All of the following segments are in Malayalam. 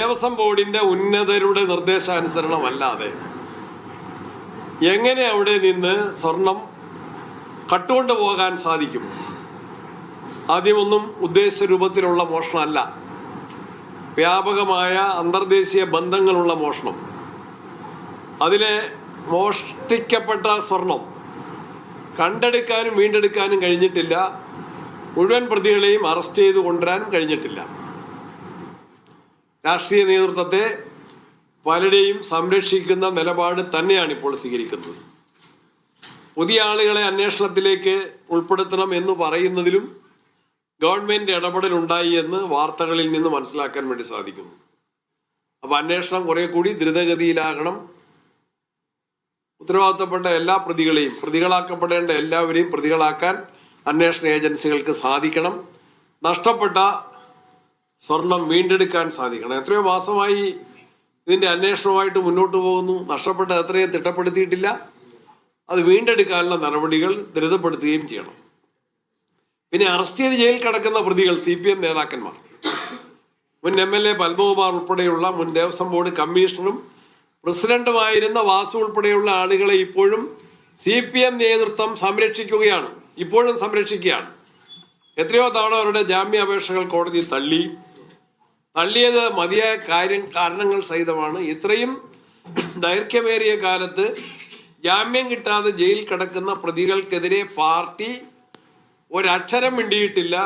ദേവസ്വം ബോർഡിന്റെ ഉന്നതരുടെ നിർദ്ദേശാനുസരണമല്ലാതെ എങ്ങനെ അവിടെ നിന്ന് സ്വർണം കട്ടുകൊണ്ട് പോകാൻ സാധിക്കും? ആദ്യമൊന്നും ഉദ്ദേശ രൂപത്തിലുള്ള മോഷണമല്ല, വ്യാപകമായ അന്തർദേശീയ ബന്ധങ്ങളുള്ള മോഷണം. അതിലെ മോഷ്ടിക്കപ്പെട്ട സ്വർണം കണ്ടെടുക്കാനും വീണ്ടെടുക്കാനും കഴിഞ്ഞിട്ടില്ല. മുഴുവൻ പ്രതികളെയും അറസ്റ്റ് ചെയ്ത് കൊണ്ടുവരാനും കഴിഞ്ഞിട്ടില്ല. രാഷ്ട്രീയ നേതൃത്വത്തെ പലരെയും സംരക്ഷിക്കുന്ന നിലപാട് തന്നെയാണ് ഇപ്പോൾ സ്വീകരിക്കുന്നത്. പുതിയ ആളുകളെ അന്വേഷണത്തിലേക്ക് ഉൾപ്പെടുത്തണം എന്ന് പറയുന്നതിലും ഗവൺമെന്റ് ഇടപെടലുണ്ടായി എന്ന് വാർത്തകളിൽ നിന്ന് മനസ്സിലാക്കാൻ വേണ്ടി സാധിക്കുന്നു. അപ്പോൾ അന്വേഷണം കുറെ കൂടി ദ്രുതഗതിയിലാകണം. ഉത്തരവാദിത്തപ്പെട്ട എല്ലാ പ്രതികളെയും, പ്രതികളാക്കപ്പെടേണ്ട എല്ലാവരെയും പ്രതികളാക്കാൻ അന്വേഷണ ഏജൻസികൾക്ക് സാധിക്കണം. നഷ്ടപ്പെട്ട സ്വർണം വീണ്ടെടുക്കാൻ സാധിക്കണം. എത്രയോ മാസമായി ഇതിൻ്റെ അന്വേഷണവുമായിട്ട് മുന്നോട്ട് പോകുന്നു. നഷ്ടപ്പെട്ട എത്രയോ തിട്ടപ്പെടുത്തിയിട്ടില്ല. അത് വീണ്ടെടുക്കാനുള്ള നടപടികൾ ത്വരിതപ്പെടുത്തുകയും ചെയ്യണം. പിന്നെ അറസ്റ്റ് ചെയ്ത് ജയിലിൽ കിടക്കുന്ന പ്രതികൾ CPM നേതാക്കന്മാർ, മുൻ MLA പത്മകുമാർ ഉൾപ്പെടെയുള്ള മുൻ ദേവസ്വം ബോർഡ് കമ്മീഷണറും പ്രസിഡന്റുമായിരുന്ന വാസു ഉൾപ്പെടെയുള്ള ആളുകളെ ഇപ്പോഴും CPM നേതൃത്വം സംരക്ഷിക്കുകയാണ്, ഇപ്പോഴും സംരക്ഷിക്കുകയാണ്. എത്രയോ തവണ അവരുടെ ജാമ്യാപേക്ഷകൾ കോടതി തള്ളിയത് മതിയായ കാരണങ്ങൾ സഹിതമാണ്. ഇത്രയും ദൈർഘ്യമേറിയ കാലത്ത് ജാമ്യം കിട്ടാതെ ജയിലിൽ കിടക്കുന്ന പ്രതികൾക്കെതിരെ പാർട്ടി ഒരക്ഷരം മിണ്ടിയിട്ടില്ല.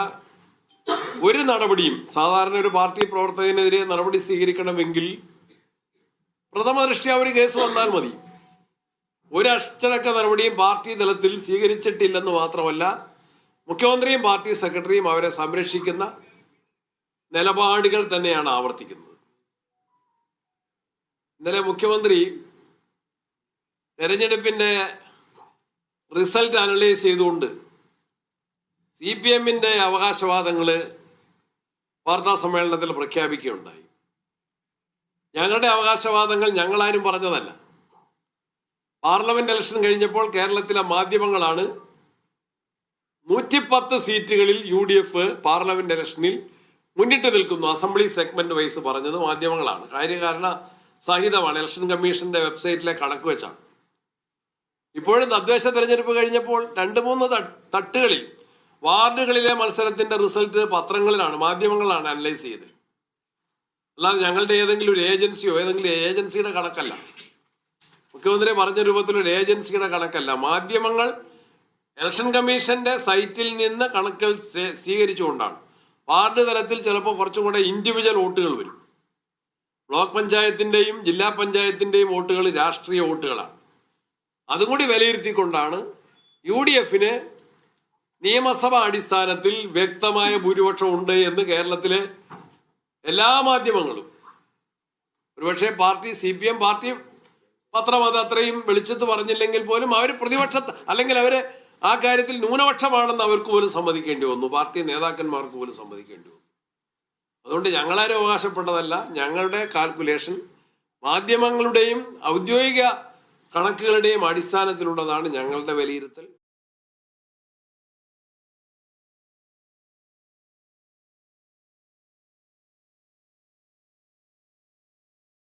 ഒരു നടപടിയും, സാധാരണ ഒരു പാർട്ടി പ്രവർത്തകനെതിരെ നടപടി സ്വീകരിക്കണമെങ്കിൽ പ്രഥമ ദൃഷ്ട്യാ ഒരു കേസ് വന്നാൽ മതി. ഒരു അച്ചടക്ക നടപടിയും പാർട്ടി തലത്തിൽ സ്വീകരിച്ചിട്ടില്ലെന്ന് മാത്രമല്ല, മുഖ്യമന്ത്രിയും പാർട്ടി സെക്രട്ടറിയും അവരെ സംരക്ഷിക്കുന്ന നിലപാടുകൾ തന്നെയാണ് ആവർത്തിക്കുന്നത്. ഇന്നലെ മുഖ്യമന്ത്രി തെരഞ്ഞെടുപ്പിന്റെ റിസൾട്ട് അനലൈസ് ചെയ്തുകൊണ്ട് CPMന്റെ അവകാശവാദങ്ങൾ വാർത്താ സമ്മേളനത്തിൽ പ്രഖ്യാപിക്കുകയുണ്ടായി. ഞങ്ങളുടെ അവകാശവാദങ്ങൾ ഞങ്ങളാരും പറഞ്ഞതല്ല. പാർലമെന്റ് ഇലക്ഷൻ കഴിഞ്ഞപ്പോൾ കേരളത്തിലെ മാധ്യമങ്ങളാണ് 110 സീറ്റുകളിൽ UDF പാർലമെന്റ് ഇലക്ഷനിൽ മുന്നിട്ട് നിൽക്കുന്നു. അസംബ്ലി സെഗ്മെന്റ് വൈസ് പറഞ്ഞത് മാധ്യമങ്ങളാണ്. കാര്യകാരണ സഹിതമാണ്, ഇലക്ഷൻ കമ്മീഷന്റെ വെബ്സൈറ്റിലെ കണക്ക് വെച്ചാണ്. ഇപ്പോഴും തദ്ദേശ തെരഞ്ഞെടുപ്പ് കഴിഞ്ഞപ്പോൾ 2-3 തട്ടുകളിൽ വാർഡുകളിലെ മത്സരത്തിന്റെ റിസൾട്ട് പത്രങ്ങളിലാണ്, മാധ്യമങ്ങളാണ് അനലൈസ് ചെയ്തത്. അല്ലാതെ ഞങ്ങളുടെ ഏതെങ്കിലും ഒരു ഏജൻസിയോ ഏതെങ്കിലും ഏജൻസിയുടെ കണക്കല്ല. മുഖ്യമന്ത്രി പറഞ്ഞ രൂപത്തിലൊരു ഏജൻസിയുടെ കണക്കല്ല. മാധ്യമങ്ങൾ ഇലക്ഷൻ കമ്മീഷന്റെ സൈറ്റിൽ നിന്ന് കണക്കുകൾ സ്വീകരിച്ചുകൊണ്ടാണ്. വാർഡ് തലത്തിൽ ചിലപ്പോൾ കുറച്ചും കൂടെ ഇൻഡിവിജ്വൽ വോട്ടുകൾ വരും. ബ്ലോക്ക് പഞ്ചായത്തിന്റെയും ജില്ലാ പഞ്ചായത്തിന്റെയും വോട്ടുകൾ രാഷ്ട്രീയ വോട്ടുകളാണ്. അതുകൂടി വിലയിരുത്തിക്കൊണ്ടാണ് UDFന് നിയമസഭാ അടിസ്ഥാനത്തിൽ വ്യക്തമായ ഭൂരിപക്ഷം ഉണ്ട് എന്ന് കേരളത്തിലെ എല്ലാ മാധ്യമങ്ങളും, ഒരുപക്ഷെ പാർട്ടി CPM പാർട്ടി പത്രം അത് അത്രയും വെളിച്ചത്ത് പറഞ്ഞില്ലെങ്കിൽ പോലും അവർ പ്രതിപക്ഷ അല്ലെങ്കിൽ അവര് ആ കാര്യത്തിൽ ന്യൂനപക്ഷമാണെന്ന് അവർക്ക് പോലും സമ്മതിക്കേണ്ടി വന്നു. പാർട്ടി നേതാക്കന്മാർക്ക് പോലും സമ്മതിക്കേണ്ടി വന്നു. അതുകൊണ്ട് ഞങ്ങളാരും അവകാശപ്പെട്ടതല്ല. ഞങ്ങളുടെ കാൽക്കുലേഷൻ മാധ്യമങ്ങളുടെയും ഔദ്യോഗിക കണക്കുകളുടെയും അടിസ്ഥാനത്തിലുള്ളതാണ് ഞങ്ങളുടെ വിലയിരുത്തൽ.